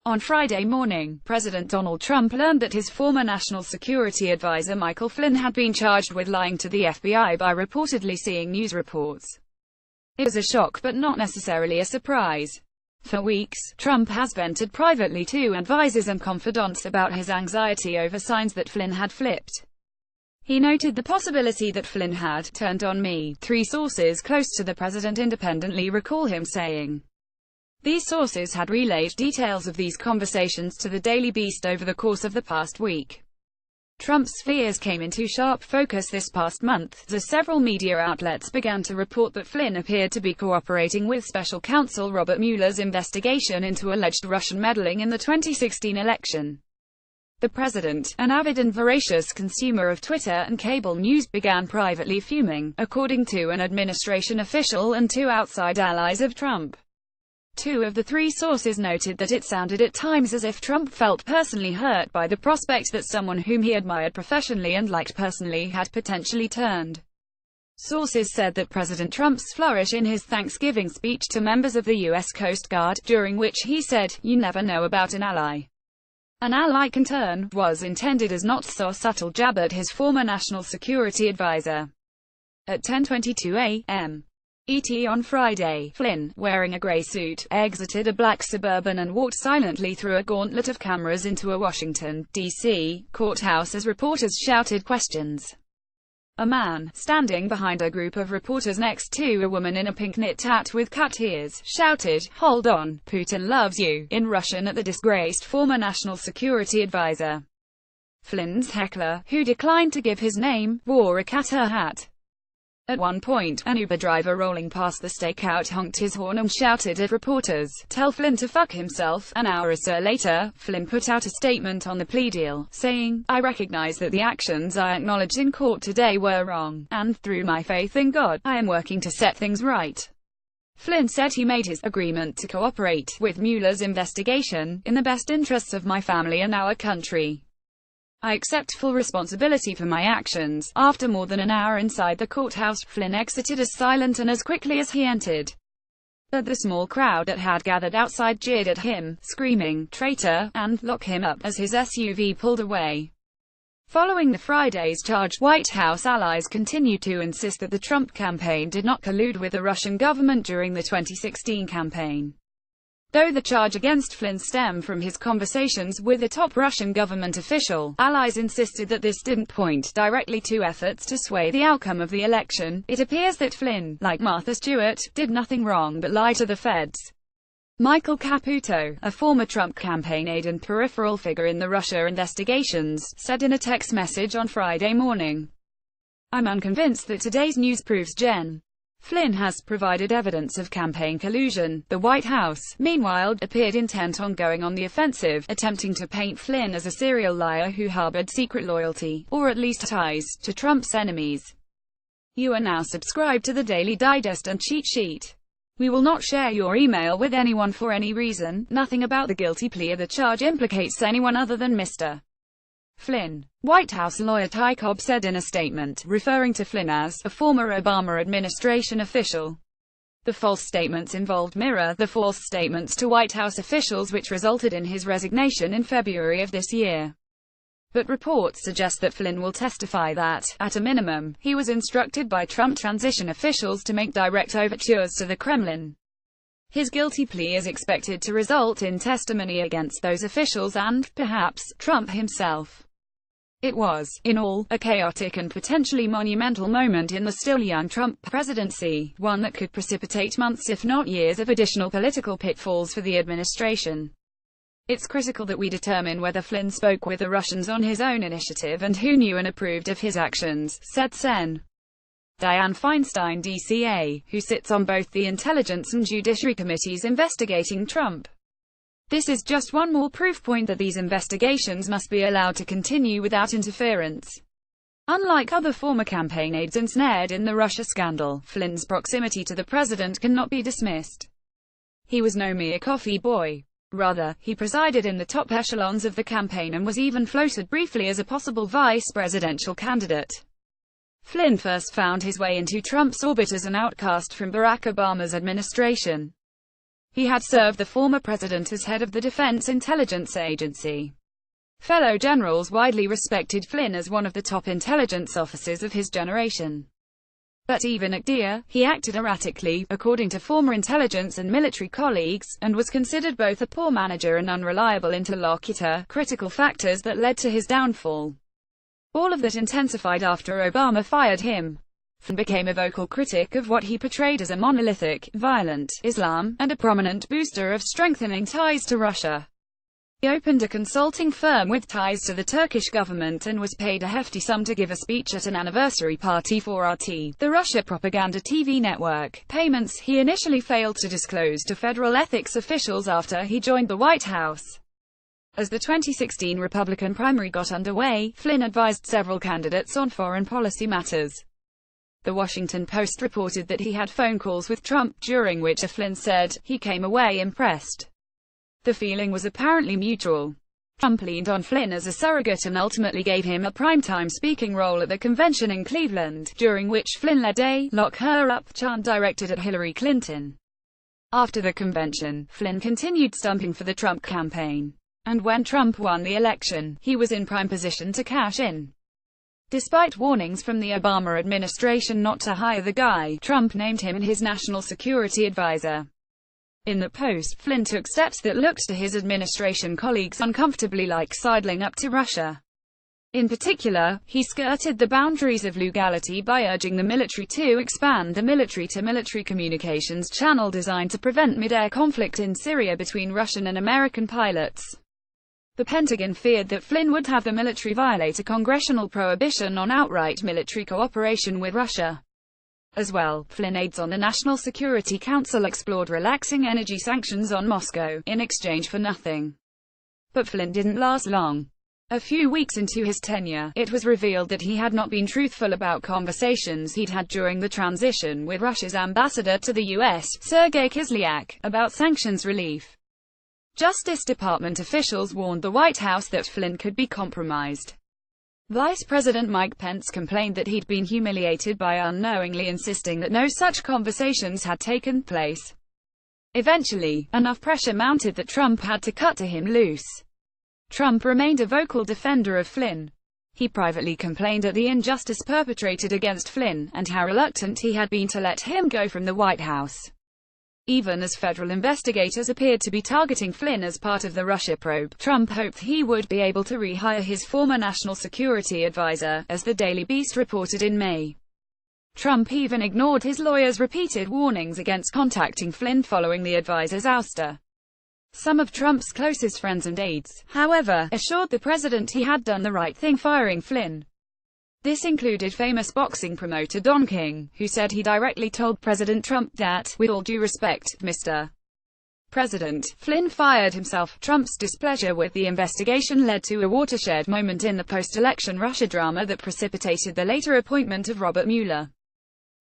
On Friday morning, President Donald Trump learned that his former national security advisor Michael Flynn had been charged with lying to the FBI by reportedly seeing news reports. It was a shock but not necessarily a surprise. For weeks, Trump has vented privately to advisors and confidants about his anxiety over signs that Flynn had flipped. He noted the possibility that Flynn had turned on me. 3 sources close to the president independently recall him saying. These sources had relayed details of these conversations to the Daily Beast over the course of the past week. Trump's fears came into sharp focus this past month, as several media outlets began to report that Flynn appeared to be cooperating with special counsel Robert Mueller's investigation into alleged Russian meddling in the 2016 election. The president, an avid and voracious consumer of Twitter and cable news, began privately fuming, according to an administration official and 2 outside allies of Trump. 2 of the 3 sources noted that it sounded at times as if Trump felt personally hurt by the prospect that someone whom he admired professionally and liked personally had potentially turned. Sources said that President Trump's flourish in his Thanksgiving speech to members of the U.S. Coast Guard, during which he said, "You never know about an ally. An ally can turn," was intended as not so subtle jab at his former national security advisor. At 10:22 a.m. ET on Friday, Flynn, wearing a grey suit, exited a black Suburban and walked silently through a gauntlet of cameras into a Washington, D.C., courthouse as reporters shouted questions. A man, standing behind a group of reporters next to a woman in a pink knit hat with cut ears, shouted, "Hold on, Putin loves you," in Russian at the disgraced former national security advisor. Flynn's heckler, who declined to give his name, wore a cat-ear hat. At one point, an Uber driver rolling past the stakeout honked his horn and shouted at reporters, "Tell Flynn to fuck himself." An hour or so later, Flynn put out a statement on the plea deal, saying, "I recognize that the actions I acknowledged in court today were wrong, and, through my faith in God, I am working to set things right." Flynn said he made his agreement to cooperate with Mueller's investigation in the best interests of my family and our country. "I accept full responsibility for my actions." After more than an hour inside the courthouse, Flynn exited as silent and as quickly as he entered. But the small crowd that had gathered outside jeered at him, screaming, "Traitor," and "Lock him up," as his SUV pulled away. Following the Friday's charge, White House allies continued to insist that the Trump campaign did not collude with the Russian government during the 2016 campaign. Though the charge against Flynn stemmed from his conversations with a top Russian government official, allies insisted that this didn't point directly to efforts to sway the outcome of the election. It appears that Flynn, like Martha Stewart, did nothing wrong but lie to the feds. Michael Caputo, a former Trump campaign aide and peripheral figure in the Russia investigations, said in a text message on Friday morning, "I'm unconvinced that today's news proves Gen. Flynn has provided evidence of campaign collusion." The White House, meanwhile, appeared intent on going on the offensive, attempting to paint Flynn as a serial liar who harbored secret loyalty, or at least ties, to Trump's enemies. "You are now subscribed to the Daily Digest and Cheat Sheet. We will not share your email with anyone for any reason. Nothing about the guilty plea or the charge implicates anyone other than Mr. Flynn," White House lawyer Ty Cobb said in a statement, referring to Flynn as a former Obama administration official. The false statements involved mirror the false statements to White House officials which resulted in his resignation in February of this year. But reports suggest that Flynn will testify that, at a minimum, he was instructed by Trump transition officials to make direct overtures to the Kremlin. His guilty plea is expected to result in testimony against those officials and, perhaps, Trump himself. It was, in all, a chaotic and potentially monumental moment in the still-young Trump presidency, one that could precipitate months if not years of additional political pitfalls for the administration. "It's critical that we determine whether Flynn spoke with the Russians on his own initiative and who knew and approved of his actions," said Sen. Dianne Feinstein DCA, who sits on both the Intelligence and Judiciary Committees investigating Trump. "This is just one more proof point that these investigations must be allowed to continue without interference." Unlike other former campaign aides ensnared in the Russia scandal, Flynn's proximity to the president cannot be dismissed. He was no mere coffee boy. Rather, he presided in the top echelons of the campaign and was even floated briefly as a possible vice-presidential candidate. Flynn first found his way into Trump's orbit as an outcast from Barack Obama's administration. He had served the former president as head of the Defense Intelligence Agency. Fellow generals widely respected Flynn as one of the top intelligence officers of his generation. But even at DEA, he acted erratically, according to former intelligence and military colleagues, and was considered both a poor manager and unreliable interlocutor, critical factors that led to his downfall. All of that intensified after Obama fired him. Flynn became a vocal critic of what he portrayed as a monolithic, violent Islam, and a prominent booster of strengthening ties to Russia. He opened a consulting firm with ties to the Turkish government and was paid a hefty sum to give a speech at an anniversary party for RT, the Russia propaganda TV network, payments he initially failed to disclose to federal ethics officials after he joined the White House. As the 2016 Republican primary got underway, Flynn advised several candidates on foreign policy matters. The Washington Post reported that he had phone calls with Trump, during which Flynn said, he came away impressed. The feeling was apparently mutual. Trump leaned on Flynn as a surrogate and ultimately gave him a primetime speaking role at the convention in Cleveland, during which Flynn led a "lock her up" chant directed at Hillary Clinton. After the convention, Flynn continued stumping for the Trump campaign. And when Trump won the election, he was in prime position to cash in. Despite warnings from the Obama administration not to hire the guy, Trump named him his national security advisor. In the Post, Flynn took steps that looked to his administration colleagues uncomfortably like sidling up to Russia. In particular, he skirted the boundaries of legality by urging the military to expand the military-to-military communications channel designed to prevent mid-air conflict in Syria between Russian and American pilots. The Pentagon feared that Flynn would have the military violate a congressional prohibition on outright military cooperation with Russia. As well, Flynn aides on the National Security Council explored relaxing energy sanctions on Moscow, in exchange for nothing. But Flynn didn't last long. A few weeks into his tenure, it was revealed that he had not been truthful about conversations he'd had during the transition with Russia's ambassador to the U.S., Sergei Kislyak, about sanctions relief. Justice Department officials warned the White House that Flynn could be compromised. Vice President Mike Pence complained that he'd been humiliated by unknowingly insisting that no such conversations had taken place. Eventually, enough pressure mounted that Trump had to cut him loose. Trump remained a vocal defender of Flynn. He privately complained at the injustice perpetrated against Flynn, and how reluctant he had been to let him go from the White House. Even as federal investigators appeared to be targeting Flynn as part of the Russia probe, Trump hoped he would be able to rehire his former national security advisor, as the Daily Beast reported in May. Trump even ignored his lawyer's repeated warnings against contacting Flynn following the advisor's ouster. Some of Trump's closest friends and aides, however, assured the president he had done the right thing firing Flynn. This included famous boxing promoter Don King, who said he directly told President Trump that, with all due respect, Mr. President, Flynn fired himself. Trump's displeasure with the investigation led to a watershed moment in the post-election Russia drama that precipitated the later appointment of Robert Mueller.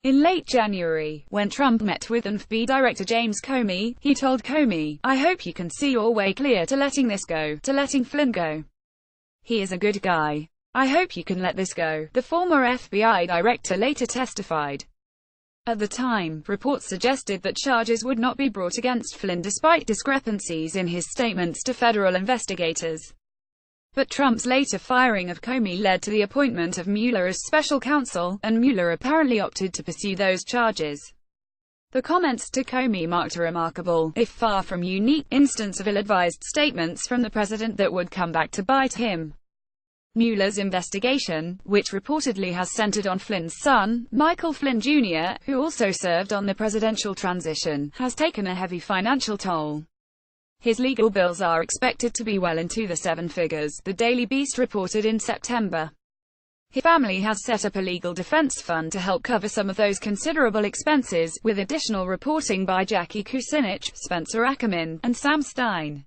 In late January, when Trump met with FBI Director James Comey, he told Comey, "I hope you can see your way clear to letting this go, to letting Flynn go. He is a good guy. I hope you can let this go," the former FBI director later testified. At the time, reports suggested that charges would not be brought against Flynn despite discrepancies in his statements to federal investigators. But Trump's later firing of Comey led to the appointment of Mueller as special counsel, and Mueller apparently opted to pursue those charges. The comments to Comey marked a remarkable, if far from unique, instance of ill-advised statements from the president that would come back to bite him. Mueller's investigation, which reportedly has centered on Flynn's son, Michael Flynn Jr., who also served on the presidential transition, has taken a heavy financial toll. His legal bills are expected to be well into the seven figures, the Daily Beast reported in September. His family has set up a legal defense fund to help cover some of those considerable expenses, with additional reporting by Jackie Kucinich, Spencer Ackerman, and Sam Stein.